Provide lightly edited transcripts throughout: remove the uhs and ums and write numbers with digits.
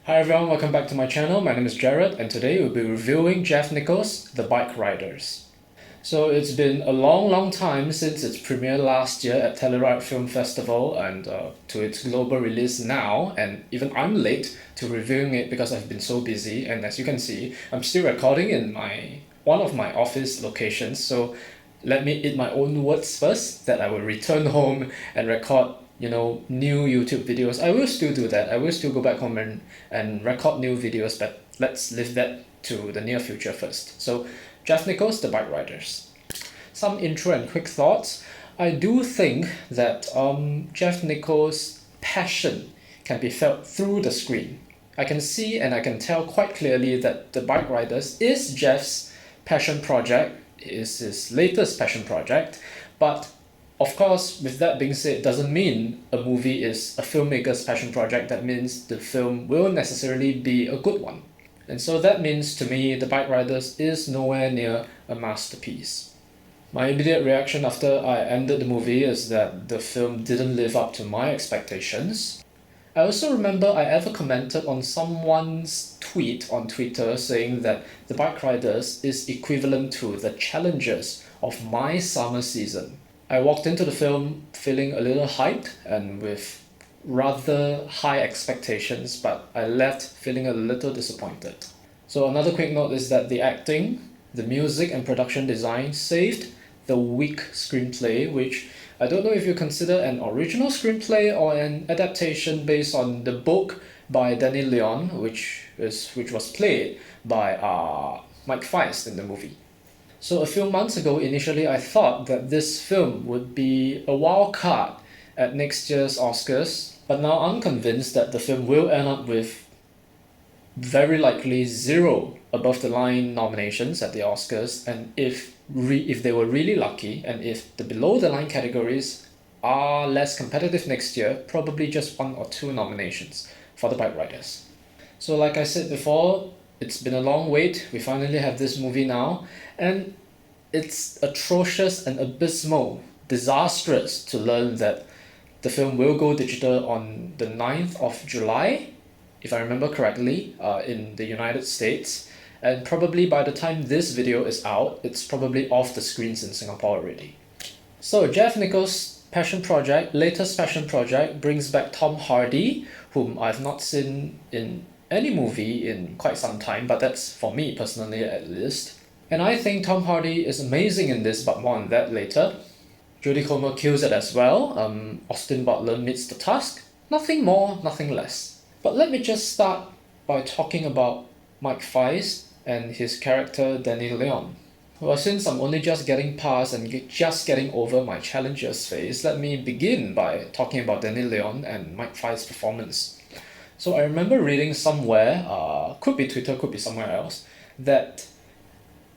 Hi everyone, welcome back to my channel. My name is Jared and today we'll be reviewing Jeff Nichols' The Bikeriders. So it's been a long time since its premiere last year at Telluride Film Festival and to its global release now, and even I'm late to reviewing it because I've been so busy, and as you can see, I'm still recording in one of my office locations, so let me eat my own words first that I will return home and record new YouTube videos. I will still do that. I will still go back home and record new videos, but let's leave that to the near future first. So, Jeff Nichols, The Bikeriders. Some intro and quick thoughts. I do think that Jeff Nichols' passion can be felt through the screen. I can see and I can tell quite clearly that The Bikeriders is Jeff's passion project, is his latest passion project, but of course, with that being said, it doesn't mean a movie is a filmmaker's passion project. That means the film will necessarily be a good one. And so that means to me, The Bikeriders is nowhere near a masterpiece. My immediate reaction after I ended the movie is that the film didn't live up to my expectations. I also remember I ever commented on someone's tweet on Twitter saying that The Bikeriders is equivalent to the challenges of my summer season. I walked into the film feeling a little hyped and with rather high expectations, but I left feeling a little disappointed. So another quick note is that the acting, the music and production design saved the weak screenplay, which I don't know if you consider an original screenplay or an adaptation based on the book by Danny Leon, which was played by Mike Feist in the movie. So a few months ago, initially I thought that this film would be a wild card at next year's Oscars, but now I'm convinced that the film will end up with very likely 0 above the line nominations at the Oscars, and if they were really lucky, and if the below the line categories are less competitive next year, probably just 1 or 2 nominations for The Bikeriders. So like I said before, it's been a long wait. We finally have this movie now, and it's atrocious and abysmal, disastrous to learn that the film will go digital on the 9th of July, if I remember correctly, in the United States, and probably by the time this video is out, it's probably off the screens in Singapore already. So Jeff Nichols' latest passion project, brings back Tom Hardy, whom I've not seen in any movie in quite some time, but that's for me personally at least. And I think Tom Hardy is amazing in this, but more on that later. Jodie Comer kills it as well. Austin Butler meets the task. Nothing more, nothing less. But let me just start by talking about Mike Feist and his character Danny Leon. Well, since I'm only just getting past and just getting over my challengers phase, let me begin by talking about Danny Leon and Mike Feist's performance. So I remember reading somewhere, could be Twitter, could be somewhere else, that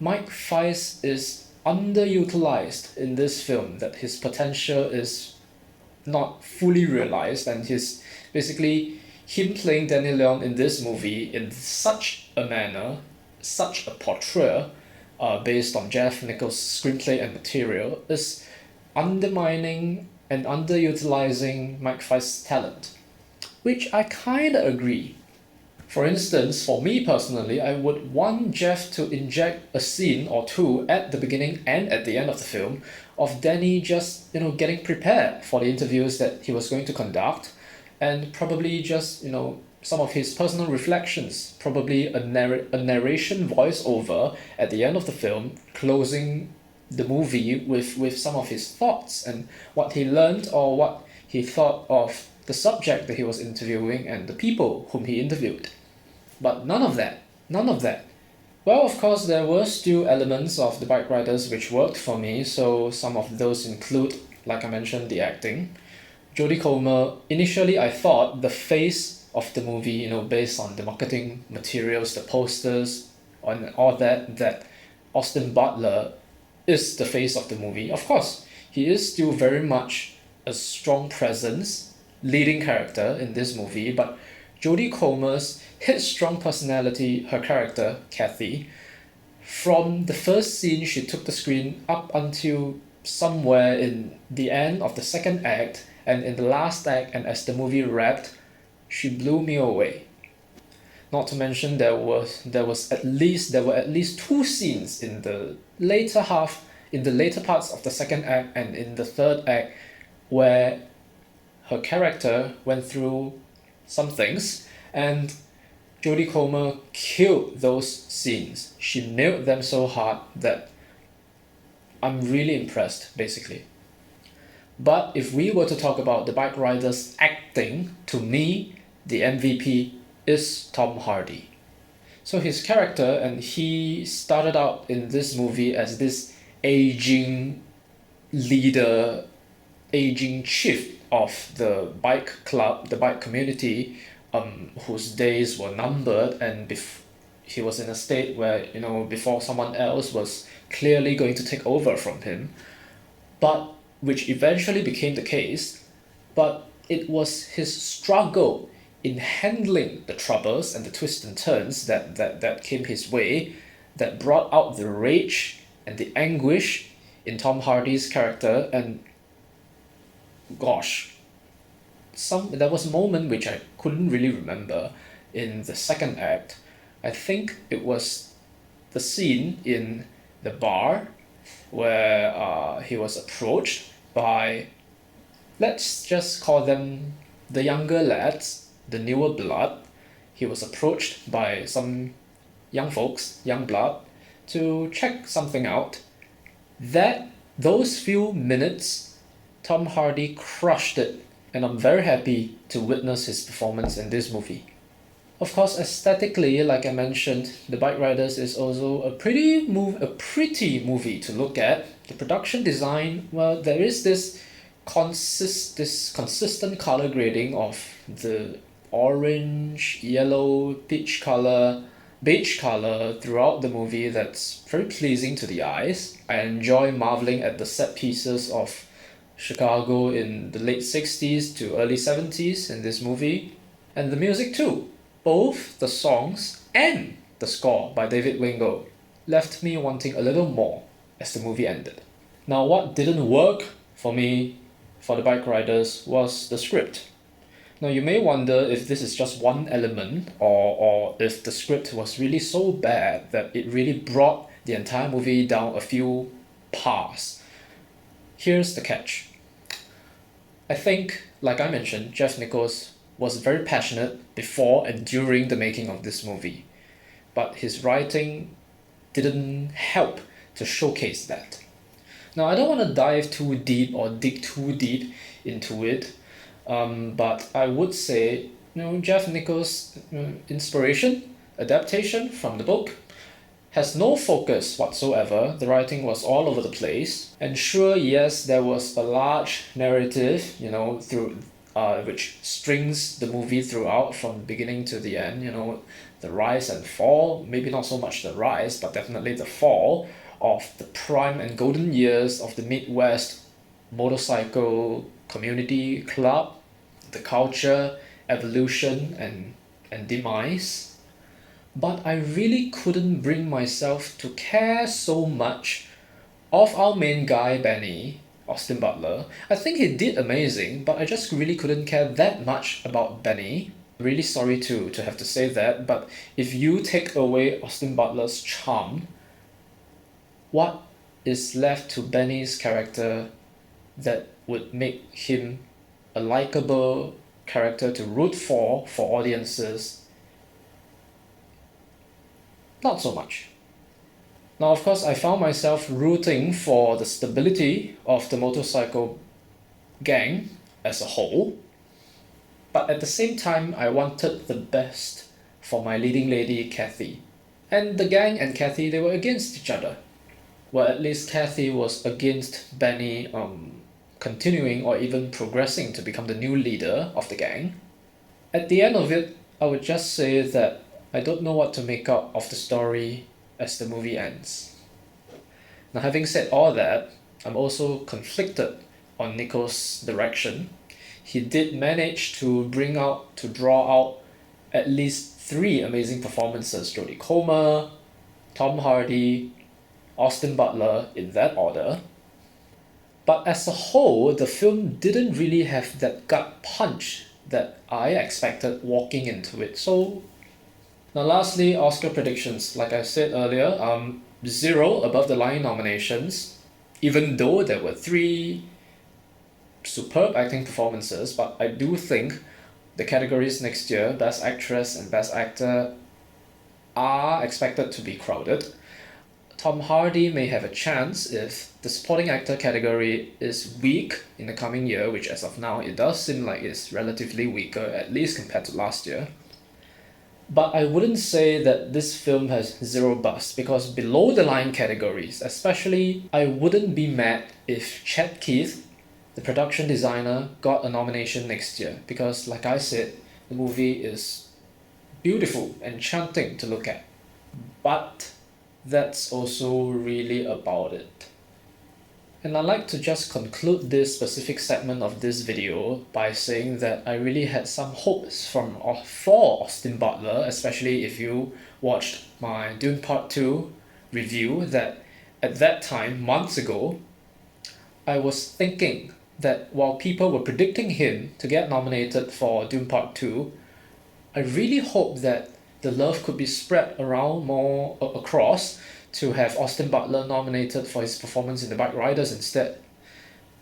Mike Feist is underutilized in this film, that his potential is not fully realized, and his basically him playing Danny Leon in this movie in such a manner, such a portrayal, based on Jeff Nichols' screenplay and material, is undermining and underutilizing Mike Feist's talent, which I kinda agree. For instance, for me personally, I would want Jeff to inject a scene or two at the beginning and at the end of the film of Danny just, getting prepared for the interviews that he was going to conduct, and probably just, some of his personal reflections, probably a narration voiceover at the end of the film, closing the movie with some of his thoughts and what he learned or what he thought of the subject that he was interviewing and the people whom he interviewed. But none of that. None of that. Well, of course, there were still elements of The Bikeriders which worked for me, so some of those include, like I mentioned, the acting. Jodie Comer, initially I thought the face of the movie, based on the marketing materials, the posters, and all that Austin Butler is the face of the movie. Of course, he is still very much a strong presence, leading character in this movie, but Jodie Comer's headstrong personality, her character, Kathy, from the first scene she took the screen up until somewhere in the end of the second act and in the last act, and as the movie wrapped, she blew me away. Not to mention there were at least two scenes in the later parts of the second act and in the third act where her character went through some things, and Jodie Comer killed those scenes. She nailed them so hard that I'm really impressed, basically. But if we were to talk about the Bikeriders acting, to me, the MVP is Tom Hardy. So his character, and he started out in this movie as this aging leader, aging chief of the bike club, the bike community, whose days were numbered, and he was in a state where, before someone else was clearly going to take over from him, but which eventually became the case. But it was his struggle in handling the troubles and the twists and turns that came his way that brought out the rage and the anguish in Tom Hardy's character. And gosh, there was a moment which I couldn't really remember in the second act. I think it was the scene in the bar where he was approached by, let's just call them the younger lads, the newer blood. He was approached by some young folks, young blood, to check something out. Those few minutes, Tom Hardy crushed it, and I'm very happy to witness his performance in this movie. Of course, aesthetically, like I mentioned, The Bikeriders is also a pretty movie to look at. The production design, well, there is this consistent color grading of the orange, yellow, beige color throughout the movie that's very pleasing to the eyes. I enjoy marveling at the set pieces of Chicago in the late 60s to early 70s in this movie. And the music too. Both the songs and the score by David Wingo left me wanting a little more as the movie ended. Now, what didn't work for me for the Bikeriders was the script. Now, you may wonder if this is just one element, or if the script was really so bad that it really brought the entire movie down a few paths. Here's the catch. I think, like I mentioned, Jeff Nichols was very passionate before and during the making of this movie, but his writing didn't help to showcase that. Now, I don't want to dive too deep or dig too deep into it, but I would say, Jeff Nichols' inspiration, adaptation from the book, has no focus whatsoever. The writing was all over the place. And sure, yes, there was a large narrative, through which strings the movie throughout from beginning to the end, the rise and fall, maybe not so much the rise, but definitely the fall of the prime and golden years of the Midwest motorcycle community club, the culture, evolution, and demise. But I really couldn't bring myself to care so much of our main guy, Benny, Austin Butler. I think he did amazing, but I just really couldn't care that much about Benny. Really sorry to have to say that, but if you take away Austin Butler's charm, what is left to Benny's character that would make him a likable character to root for audiences? Not so much. Now, of course, I found myself rooting for the stability of the motorcycle gang as a whole, but at the same time, I wanted the best for my leading lady, Kathy. And the gang and Kathy, they were against each other. Well, at least Kathy was against Benny continuing or even progressing to become the new leader of the gang. At the end of it, I would just say that I don't know what to make out of the story as the movie ends. Now, having said all that, I'm also conflicted on Nichols' direction. He did manage to draw out at least 3 amazing performances: Jodie Comer, Tom Hardy, Austin Butler, in that order. But as a whole, the film didn't really have that gut punch that I expected walking into it. So Now lastly, Oscar predictions. Like I said earlier, 0 above the line nominations, even though there were 3 superb acting performances, but I do think the categories next year, Best Actress and Best Actor, are expected to be crowded. Tom Hardy may have a chance if the supporting actor category is weak in the coming year, which as of now it does seem like it's relatively weaker, at least compared to last year. But I wouldn't say that this film has 0 buzz, because below the line categories, especially, I wouldn't be mad if Chet Keith, the production designer, got a nomination next year, because like I said, the movie is beautiful, enchanting to look at. But that's also really about it. And I'd like to just conclude this specific segment of this video by saying that I really had some hopes for Austin Butler, especially if you watched my Dune Part 2 review, that at that time, months ago, I was thinking that while people were predicting him to get nominated for Dune Part 2, I really hope that the love could be spread around more across to have Austin Butler nominated for his performance in the Bikeriders instead.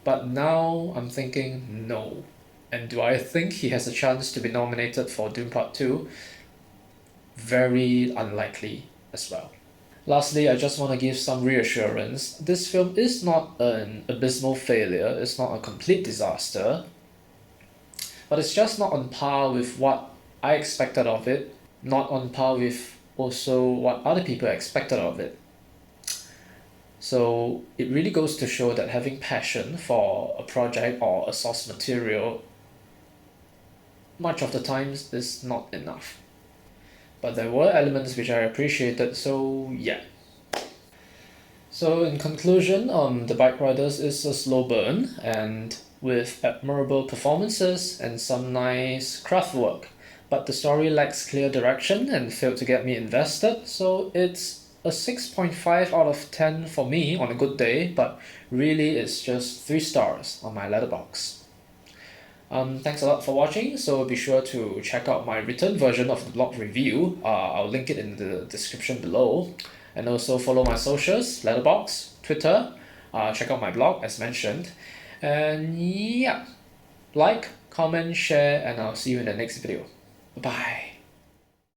But now I'm thinking no. And do I think he has a chance to be nominated for Dune Part 2? Very unlikely as well. Lastly, I just want to give some reassurance. This film is not an abysmal failure, it's not a complete disaster, but it's just not on par with what I expected of it, not on par with also what other people expected of it. So it really goes to show that having passion for a project or a source material much of the times is not enough. But there were elements which I appreciated, so yeah. So in conclusion, The Bikeriders is a slow burn, and with admirable performances and some nice craft work. But the story lacks clear direction and failed to get me invested, so it's a 6.5 out of 10 for me on a good day, but really it's just 3 stars on my letterbox. Thanks a lot for watching, so be sure to check out my written version of the blog review. I'll link it in the description below. And also follow my socials, Letterboxd, Twitter, check out my blog as mentioned. And yeah, like, comment, share, and I'll see you in the next video. Bye.